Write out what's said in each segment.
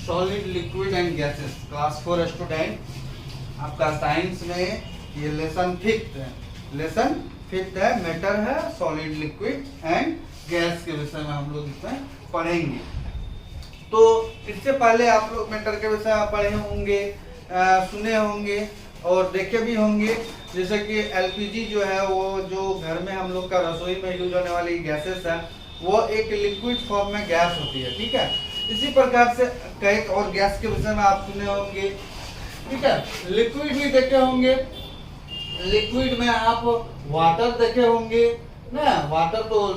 Solid liquid and gases, class 4 student, आपका science में ये लेसन फिफ्थ है, मैटर है, सॉलिड लिक्विड एंड गैस के विषय में हम लोग इसमें पढ़ेंगे। तो इससे पहले आप लोग मैटर के विषय में पढ़े होंगे, सुने होंगे और देखे भी होंगे, जैसे कि एलपीजी जो है वो जो घर में हम लोग का रसोई में यूज होने वाली गैसेस है वो एक लिक्विड फॉर्म में गैस होती है, ठीक है। इसी प्रकार से कई और गैस के विषय में आप सुने होंगे, ठीक है। लिक्विड भी देखे होंगे, लिक्विड में आप वाटर देखे होंगे ना, वाटर तो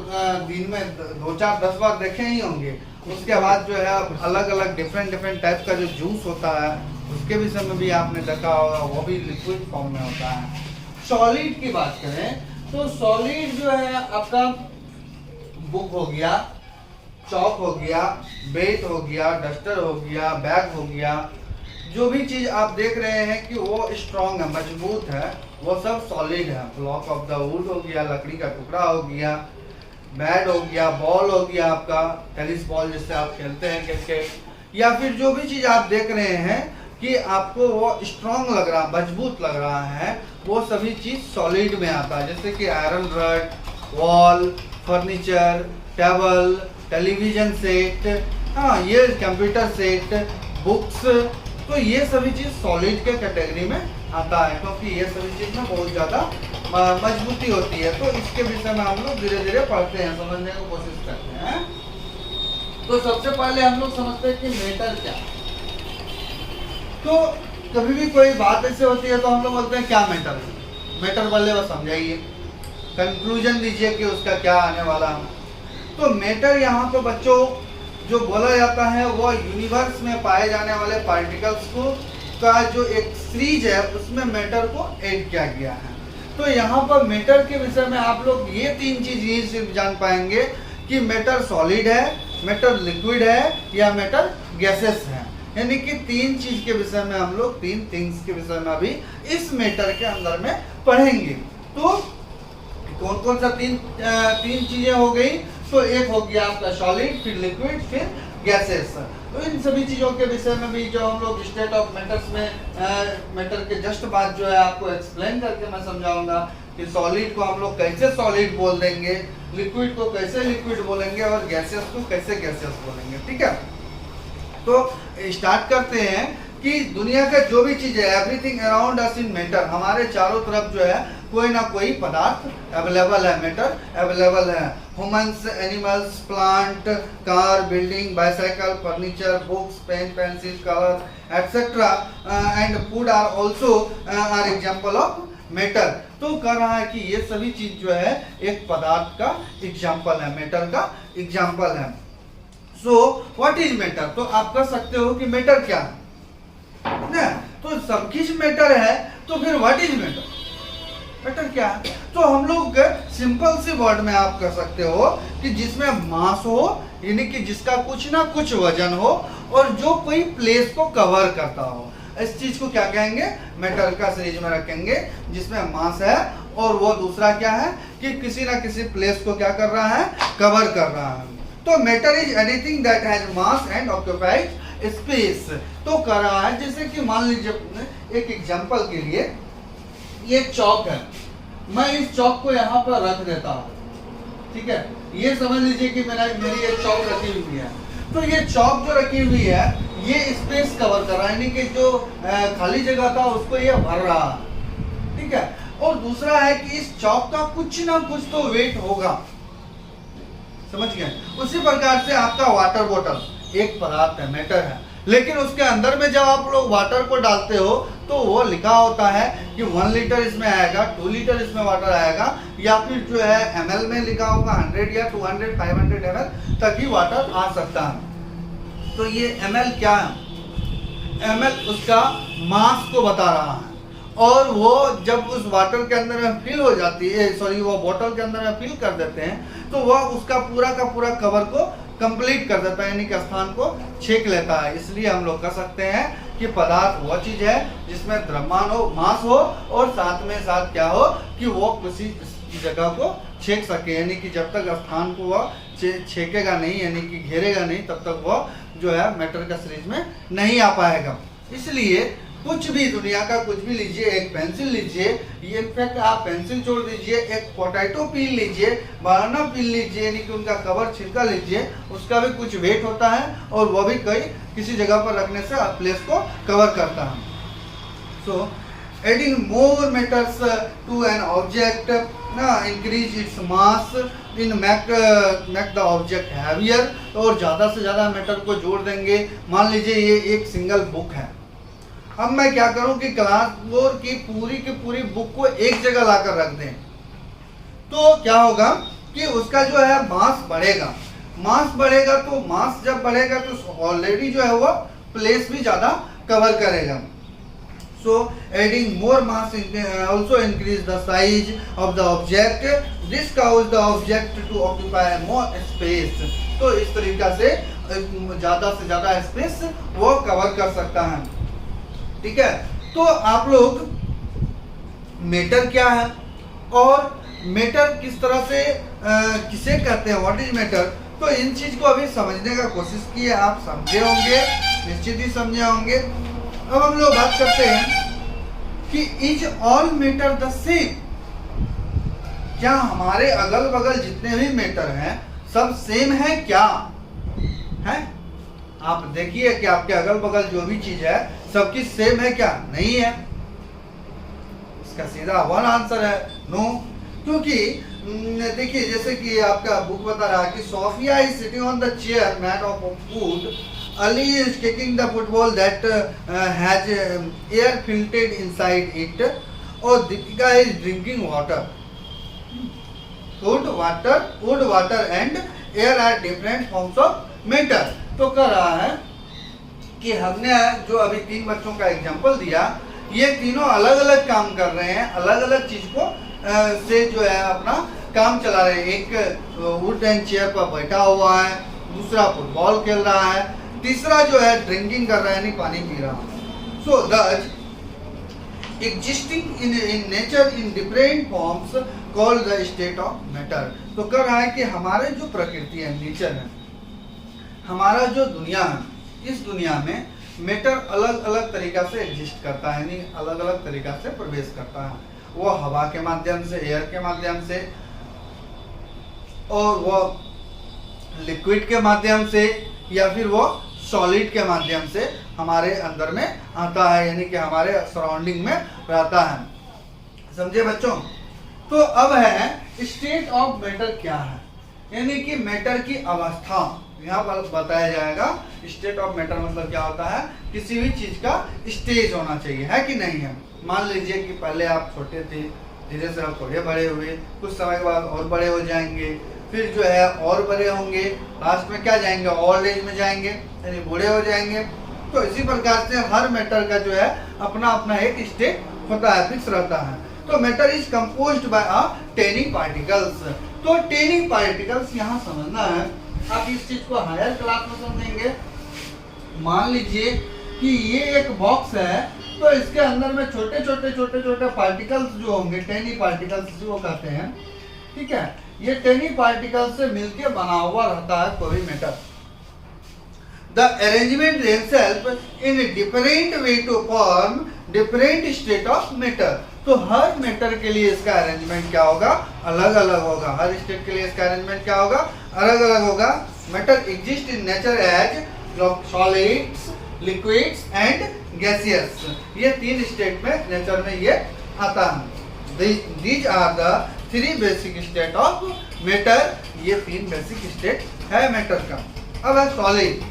दिन में 2-4-10 बार देखे ही होंगे। उसके बाद जो है अलग अलग डिफरेंट टाइप का जो जूस होता है उसके विषय में भी आपने देखा होगा, वो भी लिक्विड फॉर्म में होता है। सॉलिड की बात करें तो सॉलिड जो है आपका बुक हो गया, चौक हो गया, बेट हो गया, डस्टर हो गया, बैग हो गया, जो भी चीज आप देख रहे हैं कि वो स्ट्रॉन्ग है, मजबूत है, वो सब सॉलिड है। ब्लॉक ऑफ द वुड हो गया, लकड़ी का टुकड़ा हो गया, बैट हो गया, बॉल हो गया आपका टेनिस बॉल जिससे आप खेलते हैं क्रिकेट, या फिर जो भी चीज आप देख रहे हैं कि आपको वो स्ट्रॉन्ग लग रहा, मजबूत लग रहा है, वो सभी चीज सॉलिड में आता है। जैसे कि iron rod, wall, furniture, table, television set, हाँ ये कंप्यूटर सेट, बुक्स, तो ये सभी चीज सॉलिड के कैटेगरी में आता है, क्योंकि ये सभी चीज में बहुत ज्यादा मजबूती होती है। तो इसके विषय में हम लोग धीरे धीरे पढ़ते हैं, समझने की कोशिश करते हैं। तो सबसे पहले हम लोग समझते हैं कि मैटर क्या। तो कभी भी कोई बात ऐसे होती है तो हम लोग बोलते हैं क्या मैटर है, मैटर वाले वो समझाइए, कंक्लूजन दीजिए कि उसका क्या आने वाला है। तो मैटर यहाँ तो बच्चों जो बोला जाता है वो यूनिवर्स में पाए जाने वाले पार्टिकल्स को का जो एक सीरीज है उसमें मैटर को ऐड किया गया है। तो यहाँ पर मैटर के विषय में आप लोग ये 3 चीज ही सिर्फ जान पाएंगे कि मैटर सॉलिड है, मैटर लिक्विड है या मैटर गैसेस है, यानी कि 3 चीज के विषय में हम लोग 3 थिंग्स के विषय में अभी इस मैटर के अंदर में पढ़ेंगे। तो कौन कौन सा तीन चीजें हो गई, तो एक हो गया आपका सॉलिड, फिर लिक्विड, फिर गैसेस। तो इन सभी चीजों के विषय में भी जो हम लोग स्टेट ऑफ मैटर्स में मैटर के जस्ट बाद जो है आपको एक्सप्लेन करके मैं समझाऊंगा कि सॉलिड को हम लोग कैसे सॉलिड बोल देंगे, लिक्विड को कैसे लिक्विड बोलेंगे और गैसेस को कैसे गैसेस बोलेंगे, ठीक है। तो स्टार्ट करते हैं कि दुनिया का जो भी चीज है, एवरीथिंग अराउंड अस इन मैटर, हमारे चारों तरफ जो है कोई ना कोई पदार्थ अवेलेबल है, मैटर अवेलेबल है। Humans, animals, plant, car, building, bicycle, furniture, books, pen, pencil, colour etcetera and food are also are example of matter. तो कह रहा है कि ये सभी चीज जो है एक पदार्थ का एग्जाम्पल है, मैटर का एग्जाम्पल है। सो व्हाट इज मैटर, तो आप कह सकते हो कि मैटर क्या है ना, तो सब कुछ मैटर है, तो फिर व्हाट इज मैटर, मैटर क्या है। तो हम लोग सिंपल सी वर्ड में आप कर सकते हो कि जिसमें मास हो, यानी कि जिसका कुछ ना कुछ वजन हो और जो कोई प्लेस को कवर करता हो, इस चीज को क्या कहेंगे, मैटर का सीरीज में रखेंगे, जिसमें मास है और वो दूसरा क्या है कि किसी ना किसी प्लेस को क्या कर रहा है, कवर कर रहा है। तो matter is anything that has mass and occupies space. तो कर रहा है, जैसे कि मान लीजिए एक एग्जांपल के लिए ये चौक है, मैं इस चौक को यहाँ पर रख देता हूँ, ठीक है। ये समझ लीजिए कि मेरी ये चौक रखी हुई है, तो ये चौक जो रखी हुई है ये स्पेस कवर कर रहा है, यानी कि जो खाली जगह था उसको ये भर रहा है, ठीक है। और दूसरा है कि इस चौक का कुछ ना कुछ तो वेट होगा, समझ गए। उसी प्रकार से आपका वाटर बोतल एक पदार्थ है, मैटर है, लेकिन उसके अंदर में जब आप लोग वाटर को डालते हो तो वो लिखा होता है कि 1 लीटर इसमें आएगा, 2 लीटर इसमें वाटर आएगा, या फिर जो है ml में लिखा होगा 100 या 200 500 ml तक ही वाटर आ सकता है। तो ये ml क्या है, ml उसका मास को बता रहा है, और वो जब उस वाटर के अंदर में फिल हो जाती है, सॉरी वो बोतल के अंदर में फिल कर देते हैं, तो वह उसका पूरा का पूरा कवर को कंप्लीट कर देता है, यानी कि स्थान को छेक लेता है। इसलिए हम लोग कह सकते हैं कि पदार्थ वो चीज है जिसमें द्रव्यमान हो, मास हो, और साथ में साथ क्या हो कि वो किसी जगह को छेक सके, यानी कि जब तक स्थान को वह छेकेगा नहीं, यानी कि घेरेगा नहीं, तब तक वह जो है मैटर का सीरीज में नहीं आ पाएगा। इसलिए कुछ भी दुनिया का कुछ भी लीजिए, एक पेंसिल लीजिए, ये इनफैक्ट आप पेंसिल छोड़ दीजिए, एक पोटैटो पील लीजिए, बनाना पील लीजिए, यानी कि उनका कवर छिलका लीजिए, उसका भी कुछ वेट होता है और वो भी किसी जगह पर रखने से प्लेस को कवर करता है। So adding more metals to an object increase its mass in make the object heavier. और ज़्यादा से ज़्यादा मेटल को जोड़ देंगे। मान लीजिए ये एक सिंगल बुक है, अब मैं क्या करूं कि क्लास 4 की पूरी बुक को एक जगह लाकर रख दें, तो क्या होगा कि उसका जो है मास बढ़ेगा। मास बढ़ेगा तो मास जब बढ़ेगा तो ऑलरेडी जो है वो प्लेस भी ज़्यादा कवर करेगा। So adding more mass also increase the size of the object. This causes the object to occupy more space. तो इस तरीका से ज़्यादा स्पेस वो कवर कर सकता है। ठीक है, तो आप लोग मेटर क्या है और मेटर किस तरह से किसे कहते हैं, व्हाट इज मेटर, तो इन चीज को अभी समझने का कोशिश किए, आप समझे होंगे, निश्चित ही समझे होंगे। अब हम लोग बात करते हैं कि is all matter the same, क्या हमारे अगल बगल जितने भी मेटर हैं सब सेम है क्या है? आप देखिए कि आपके अगल बगल जो भी चीज है सबकी सेम है क्या? नहीं है। इसका सीधा वन आंसर है नो। क्योंकि देखिए जैसे कि आपका बुक बता रहा है कि Sophia is sitting on the chair made of wood, Ali is kicking the football that has air filtered inside it, और Deepika is drinking water. Wood, water and air are different forms of matter. तो कह रहा है कि हमने जो अभी 3 बच्चों का एग्जाम्पल दिया, ये तीनों अलग अलग काम कर रहे हैं, अलग अलग चीज को से जो है अपना काम चला रहे हैं। एक वुड एंड चेयर पर बैठा हुआ है, दूसरा फुटबॉल खेल रहा है, तीसरा जो है ड्रिंकिंग कर रहा है यानी पानी पी रहा है। सो दस existing in nature in different forms called the state of matter. तो कह रहा है कि हमारे जो प्रकृति है, नेचर है, हमारा जो दुनिया है, इस दुनिया में मैटर अलग अलग तरीका से एग्जिस्ट करता है, यानी अलग अलग तरीका से प्रवेश करता है। वो हवा के माध्यम से, एयर के माध्यम से, और वो लिक्विड के माध्यम से, या फिर वो सॉलिड के माध्यम से हमारे अंदर में आता है, यानी कि हमारे सराउंडिंग में रहता है। समझे बच्चों? तो अब है स्टेट ऑफ मैटर क्या है, यानी कि मैटर की अवस्था यहाँ पर बताया जाएगा। स्टेट ऑफ मैटर मतलब क्या होता है, किसी भी चीज का स्टेज होना चाहिए, है कि नहीं है। मान लीजिए कि पहले आप छोटे थे, धीरे से आप थोड़े बड़े हुए, कुछ समय के बाद और बड़े हो जाएंगे, फिर जो है और बड़े होंगे, लास्ट में क्या जाएंगे, ओल्ड एज में जाएंगे, यानी बूढ़े हो जाएंगे। तो इसी प्रकार से हर मैटर का जो है अपना अपना एक स्टेट होता है, फिक्स रहता है। तो matter is composed by tiny particles. तो टेनी पार्टिकल्स यहाँ समझना है, आप इस चीज को हायर क्लास में समझेंगे। मान लीजिए कि ये एक बॉक्स है, तो इसके अंदर में छोटे छोटे पार्टिकल्स जो होंगे, टेनी पार्टिकल्स जो कहते हैं, ठीक है, ये टेनी पार्टिकल से मिलकर बना हुआ रहता है कोई matter. The arrangement themselves in a different way to form different state of matter। तो हर मैटर के लिए इसका अरेंजमेंट क्या होगा, अलग अलग होगा। हर स्टेट के लिए इसका अरेंजमेंट क्या होगा, अलग अलग होगा। Matter exist in nature as solids, liquids and gaseous. ये 3 स्टेट में नेचर में ये आता है। These are the 3 basic state of matter. ये 3 बेसिक स्टेट है मैटर का। अब है सॉलिड।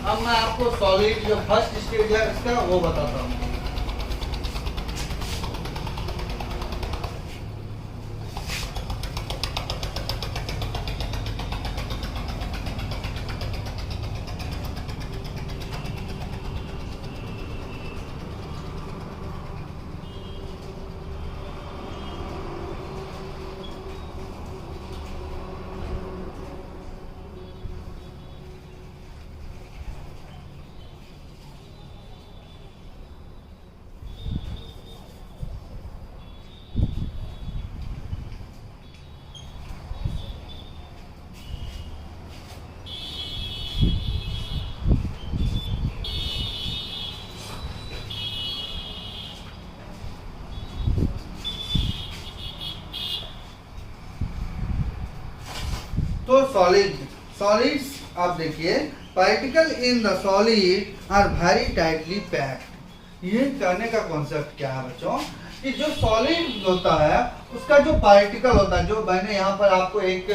अब मैं आपको सॉलिड जो फर्स्ट स्टेज है इसका वो बताता हूँ। तो सॉलिड्स आप देखिए, particle in the solid are very tightly packed. ये कहने का कॉन्सेप्ट क्या है बच्चों, कि जो सॉलिड होता है उसका जो पार्टिकल होता है, जो मैंने यहाँ पर आपको एक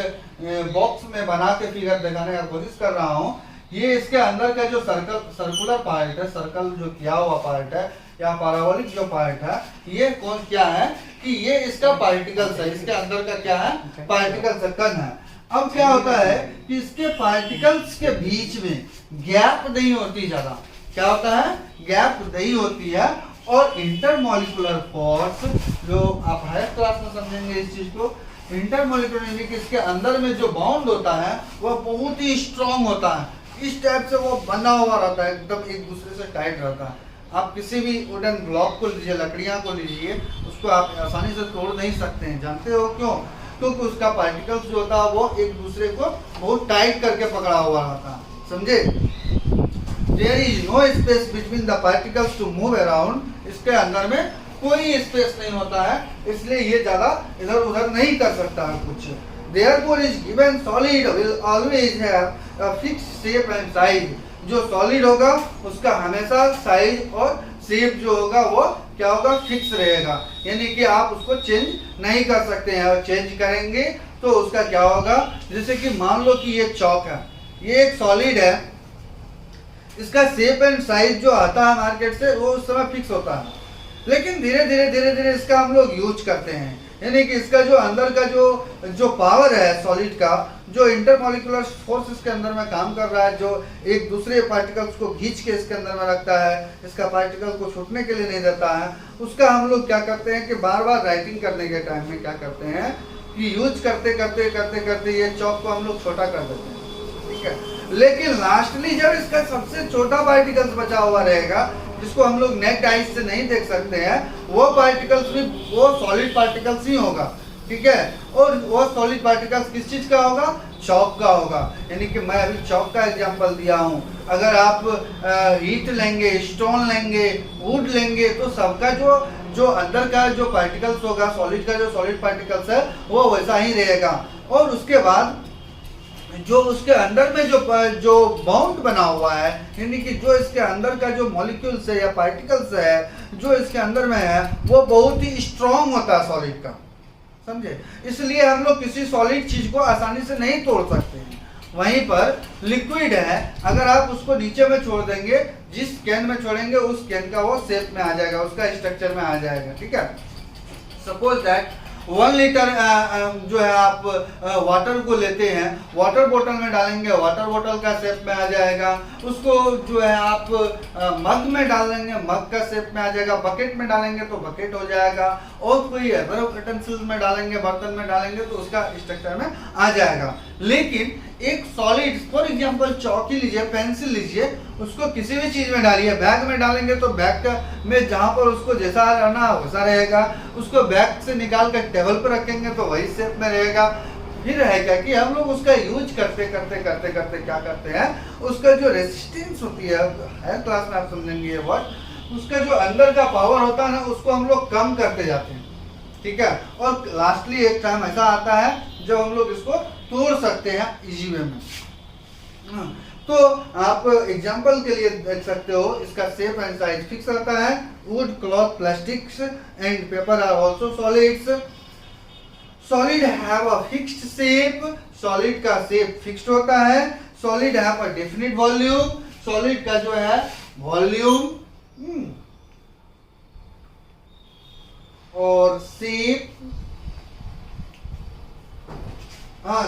बॉक्स में बना के फिगर दिखाने का कोशिश कर रहा हूँ, ये इसके अंदर का जो सर्कुलर पार्ट है, सर्कल जो किया हुआ पार्ट है या पैराबोलिक जो पार्ट है, ये कौन क्या है कि ये इसका पार्टिकल्स है, इसके अंदर का क्या है पार्टिकल्स, कण है। अब क्या होता है कि इसके पार्टिकल्स के बीच में गैप नहीं होती ज्यादा, क्या होता है गैप नहीं होती है, और इंटरमॉलिक्यूलर फोर्स जो आप हायर क्लास में समझेंगे इस चीज को, इंटरमॉलिक्यूलर यानी कि इसके अंदर में जो बॉन्ड होता है वह बहुत ही स्ट्रॉन्ग होता है, इस टाइप से वो बना हुआ रहता है, एकदम एक दूसरे से टाइट रहता है। आप किसी भी वुडन ब्लॉक को लीजिए, लकड़ियां को लीजिए, उसको आप आसानी से तोड़ नहीं सकते हैं, जानते हो क्यों? क्योंकि उसका पार्टिकल्स जो होता है वो एक दूसरे को बहुत टाइट करके पकड़ा हुआ रहता है, समझे? There is no space between the particles to move around, इसके अंदर में कोई स्पेस नहीं होता है, इसलिए ये ज्यादा इधर उधर नहीं कर सकता है कुछ। Therefore is given solid will always have a fixed shape and size। जो सॉलिड होगा उसका हमेशा साइज और शेप जो होगा वो क्या होगा फिक्स रहेगा, यानी कि आप उसको चेंज नहीं कर सकते हैं, और चेंज करेंगे तो उसका क्या होगा, जैसे कि मान लो कि ये चौक है, ये एक सॉलिड है, इसका शेप एंड साइज जो आता है मार्केट से वो उस समय फिक्स होता है, लेकिन धीरे धीरे इसका हम लोग यूज करते हैं, यानी कि इसका जो अंदर का जो पावर है सॉलिड का, जो इंटरमॉलिक्यूलर फोर्स इसके अंदर में काम कर रहा है, जो एक दूसरे पार्टिकल्स को खींच के इसके अंदर में रखता है, इसका पार्टिकल को छूटने के लिए नहीं देता है, उसका हम लोग क्या करते हैं कि बार बार राइटिंग करने के टाइम में क्या करते हैं कि यूज करते करते ये चौक को हम लोग छोटा कर देते हैं, ठीक है। लेकिन लास्टली जब इसका सबसे छोटा पार्टिकल्स बचा हुआ रहेगा, जिसको हम लोग नेक्ड आइज से नहीं देख सकते हैं, वो पार्टिकल्स भी वो सॉलिड पार्टिकल्स ही होगा, ठीक है। और वो सॉलिड पार्टिकल्स किस चीज का होगा, चौक का होगा, यानी कि मैं अभी चौक का एग्जांपल दिया हूँ। अगर आप ईंट लेंगे, स्टोन लेंगे, वुड लेंगे, तो सबका जो अंदर का जो पार्टिकल्स होगा, सॉलिड का जो सॉलिड पार्टिकल्स है वो वैसा ही रहेगा, और उसके बाद जो उसके अंदर में जो बाउंड बना हुआ है, यानी कि जो इसके अंदर का जो मॉलिक्यूल्स है या पार्टिकल्स है जो इसके अंदर में है, वो बहुत ही स्ट्रॉन्ग होता है सॉलिड का, समझे? इसलिए हम लोग किसी सॉलिड चीज को आसानी से नहीं तोड़ सकते हैं। वहीं पर लिक्विड है, अगर आप उसको नीचे में छोड़ देंगे, जिस कैन में छोड़ेंगे उस कैन का वो शेप में आ जाएगा, उसका स्ट्रक्चर में आ जाएगा, ठीक है। सपोज दैट 1 लीटर जो है आप वाटर को लेते हैं, वाटर बोतल में डालेंगे, वाटर बोतल का शेप में आ जाएगा, उसको जो है आप मग में डाल देंगे, मग का शेप में आ जाएगा, बकेट में डालेंगे तो बकेट हो जाएगा, और कोई अदर यूटेंसिल्स में डालेंगे, बर्तन में डालेंगे तो उसका स्ट्रक्चर में आ जाएगा। लेकिन एक सॉलिड, फॉर एग्जांपल चौकी लीजिए, पेंसिल लीजिए, उसको किसी भी चीज में डालिए, बैग में डालेंगे तो बैग में जहां पर उसको जैसा रहना वैसा रहेगा, उसको बैग से निकाल कर टेबल पर रखेंगे तो वही शेप में रहेगा। फिर रहेगा कि हम लोग उसका यूज करते क्या करते हैं, उसका जो रेसिस्टेंस होती है, हायर क्लास में आप समझेंगे ये वर्ड, उसका जो अंदर का पावर होता है ना, उसको हम लोग कम करते जाते हैं, ठीक है। और लास्टली एक टाइम ऐसा आता है जब हम लोग इसको तोड़ सकते हैं इजी वे में। तो आप एग्जांपल के लिए देख सकते हो, इसका शेप एंड साइज फिक्स रहता है। Wood, cloth, plastics and paper are also solids. Solid have a fixed shape, solid का शेप फिक्स्ड होता है। Solid have a definite volume, solid का जो है वॉल्यूम और shape,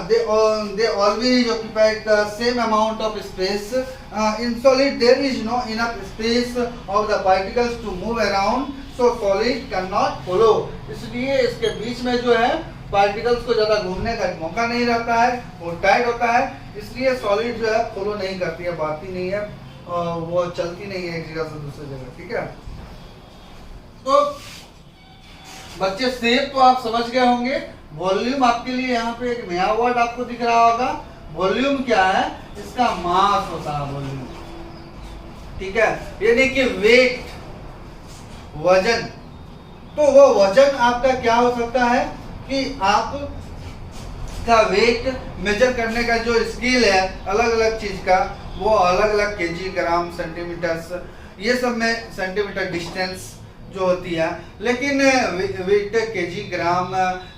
they always occupy the same amount of space. In solid there is no enough space of the particles to move around, so solid cannot follow. इसलिए इसके बीच में जो है particles को ज्यादा घूमने का मौका नहीं रहता है, वो टाइट होता है, इसलिए सॉलिड जो है फॉलो नहीं करती है, बढ़ती नहीं है, वो चलती नहीं है एक जगह से दूसरी जगह, ठीक है। तो बच्चे शेप तो आप समझ गए होंगे। वॉल्यूम आपके लिए यहाँ पे एक नया वर्ड आपको दिख रहा होगा। वॉल्यूम क्या है, इसका मास होता है वॉल्यूम, ठीक है, यानी कि वेट, वजन। तो वो वजन आपका क्या हो सकता है कि आप इसका वेट मेजर करने का जो स्केल है अलग अलग चीज का, वो अलग अलग केजी, ग्राम, सेंटीमीटर, ये सब में सेंटीमीटर डिस्टेंस जो होती है। लेकिन वेट केजी, ग्राम,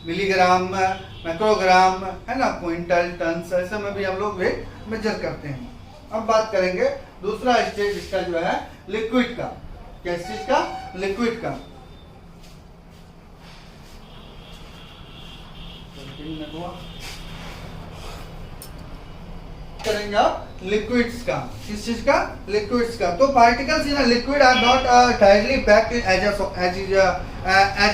मिलीग्राम, माइक्रोग्राम, है ना, क्विंटल, टन, ऐसे में भी हम लोग वेट मेजर करते हैं। अब बात करेंगे दूसरा स्टेज इसका जो है लिक्विड का। किस चीज का? लिक्विड का। करेंगे आप लिक्विड्स का। किस चीज का? लिक्विड्स का। तो particles in a liquid are not tightly packed as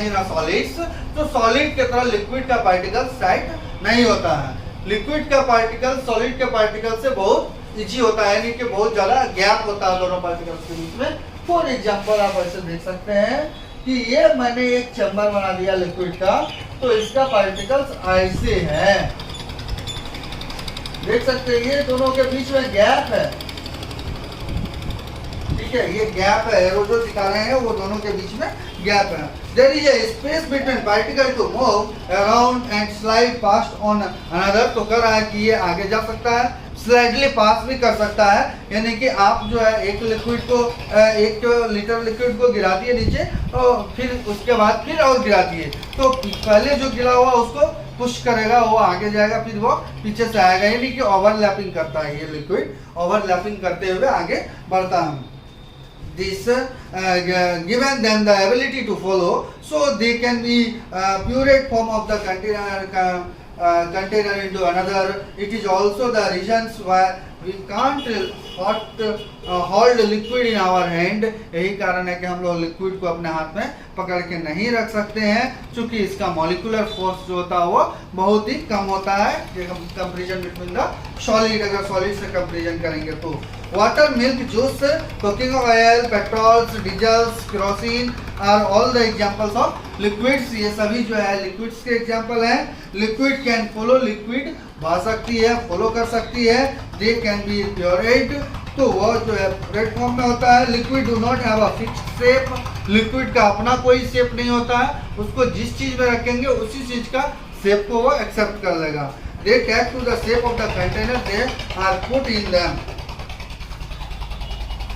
in a solids. तो सॉलिड के तरह लिक्विड का पार्टिकल्स टाइट नहीं होता है। लिक्विड का पार्टिकल सॉलिड के पार्टिकल से बहुत इजी होता है, यानी कि बहुत ज्यादा गैप होता है दोनों पार्टिकल्स के बीच में। फॉर एग्जांपल आप ऐसे देख सकते हैं कि ये मैंने एक चैम्बर बना दिया लिक्विड का, तो इसका पार्टिकल्स ऐसे है, देख सकते हैं, ये दोनों के बीच में गैप है। ठीक है, ये गैप है, एरो जो दिखा रहे हैं वो दोनों के बीच में गैप है। There is a space between particle to move around and slide past on another. तो कर रहा है कि ये आगे जा सकता है, स्लाइडली पास भी कर सकता है, यानी कि आप जो है एक लिक्विड को 1 लीटर लिक्विड को गिरा दिए नीचे, तो फिर उसके बाद फिर और गिरा दिए, तो पहले जो गिरा हुआ उसको पुश करेगा, वो आगे जाएगा, फिर वो पीछे से आएगा, यानी कि ओवरलैपिंग करता है ये लिक्विड, ओवरलैपिंग करते हुए आगे बढ़ता है। This given them the ability to follow, so they can be pureed form of the container into another. It is also the reasons why we can't hold liquid in our hand. यही कारण है कि हम लोग liquid को अपने हाथ में पकड़ के नहीं रख सकते हैं, क्योंकि इसका मॉलिक्यूलर फोर्स जो होता है वो बहुत ही कम होता है। कंपैरिजन बिटवीन द सॉलिड, अगर सॉलिड से कंपैरिजन करेंगे तो water, milk, juice, cooking oil, petrols, diesels, kerosene are all the examples of liquids. ये सभी जो है लिक्विड्स के एग्जांपल हैं। लिक्विड कैन फॉलो, लिक्विड बह सकती है, फॉलो कर सकती है। दे कैन बी प्योरेड, तो वो जो है प्योरेड फॉर्म में होता है। Liquid do not have a fixed shape, liquid का अपना कोई शेप नहीं होता है, उसको जिस चीज में रखेंगे उसी चीज का शेप को वो एक्सेप्ट कर लेगा। They take to the shape of the container they are put in them.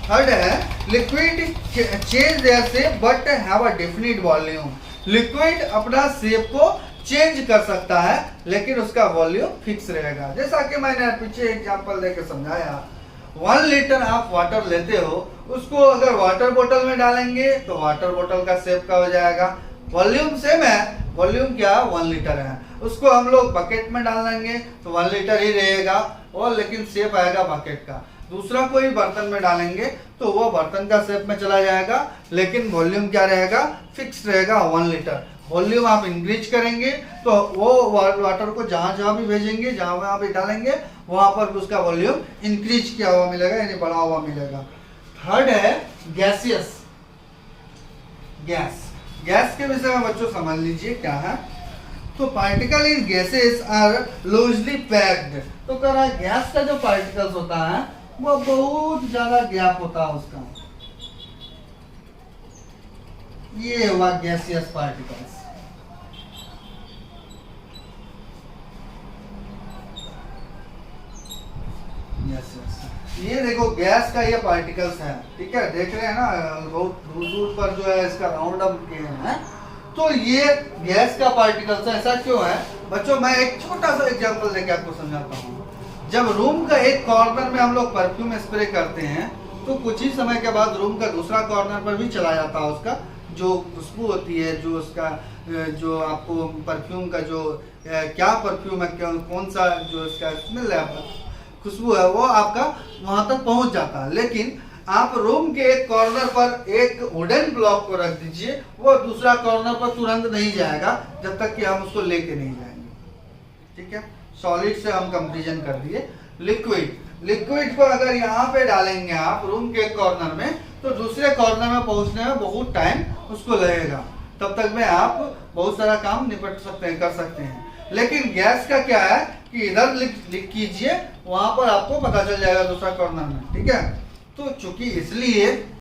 Third है liquid change their shape but have a definite volume. Liquid अपना शेप को चेंज कर सकता है, लेकिन उसका वॉल्यूम फिक्स रहेगा। जैसा कि मैंने पीछे एग्जांपल देकर समझाया, 1 लीटर आप वाटर लेते हो, उसको अगर वाटर बोतल में डालेंगे तो वाटर बोतल का शेप का हो जाएगा, वॉल्यूम सेम है, वॉल्यूम क्या 1 लीटर है। उसको हम लोग बकेट में डाल देंगे तो 1 लीटर ही रहेगा, और लेकिन शेप आएगा बकेट का। दूसरा कोई बर्तन में डालेंगे तो वो बर्तन का शेप में चला जाएगा, लेकिन वॉल्यूम क्या रहेगा, फिक्स रहेगा 1 लीटर। वॉल्यूम आप इंक्रीज करेंगे तो वो वाटर को जहां भी भेजेंगे, जहां भी डालेंगे, वहां पर उसका वॉल्यूम इंक्रीज किया हुआ मिलेगा, यानी बढ़ा हुआ मिलेगा। थर्ड है गैसियस। गैस के विषय में बच्चों समझ लीजिए क्या है। तो particle in gases are loosely packed. तो कह रहा है गैस का जो पार्टिकल्स होता है वो बहुत ज्यादा गैप होता है उसका, ये हुआ गैसियस पार्टिकल्स। ये देखो गैस का ये पार्टिकल्स है, ठीक है, देख रहे हैं ना, बहुत दूर दूर पर जो है इसका राउंड अप किए हैं। तो ये गैस का पार्टिकल्स है। ऐसा क्यों है बच्चों, मैं एक छोटा सा एग्जांपल देके आपको समझाता हूँ। जब रूम का एक कॉर्नर में हम लोग परफ्यूम स्प्रे करते हैं, तो कुछ ही समय के बाद रूम का दूसरा कॉर्नर पर भी चला जाता है उसका जो खुशबू होती है, जो उसका जो आपको परफ्यूम का जो क्या परफ्यूम है, कौन सा जो इसका स्मेल है, खुशबू है, वो आपका वहां तक पहुंच जाता है। लेकिन आप रूम के एक कॉर्नर पर एक वुडन ब्लॉक को रख दीजिए, वो दूसरा कॉर्नर पर तुरंत नहीं जाएगा जब तक कि हम उसको लेके नहीं जाएंगे। ठीक है, सॉलिड से हम कंपैरिजन कर दिए। लिक्विड को अगर यहाँ पे डालेंगे आप रूम के कॉर्नर में, तो दूसरे कॉर्नर में पहुंचने में बहुत टाइम उसको लगेगा, तब तक में आप बहुत सारा काम निपट सकते हैं, कर सकते हैं। लेकिन गैस का क्या है कि इधर लिख कीजिए, वहां पर आपको पता चल जाएगा दूसरा कॉर्नर में। ठीक है, तो चूंकि इसलिए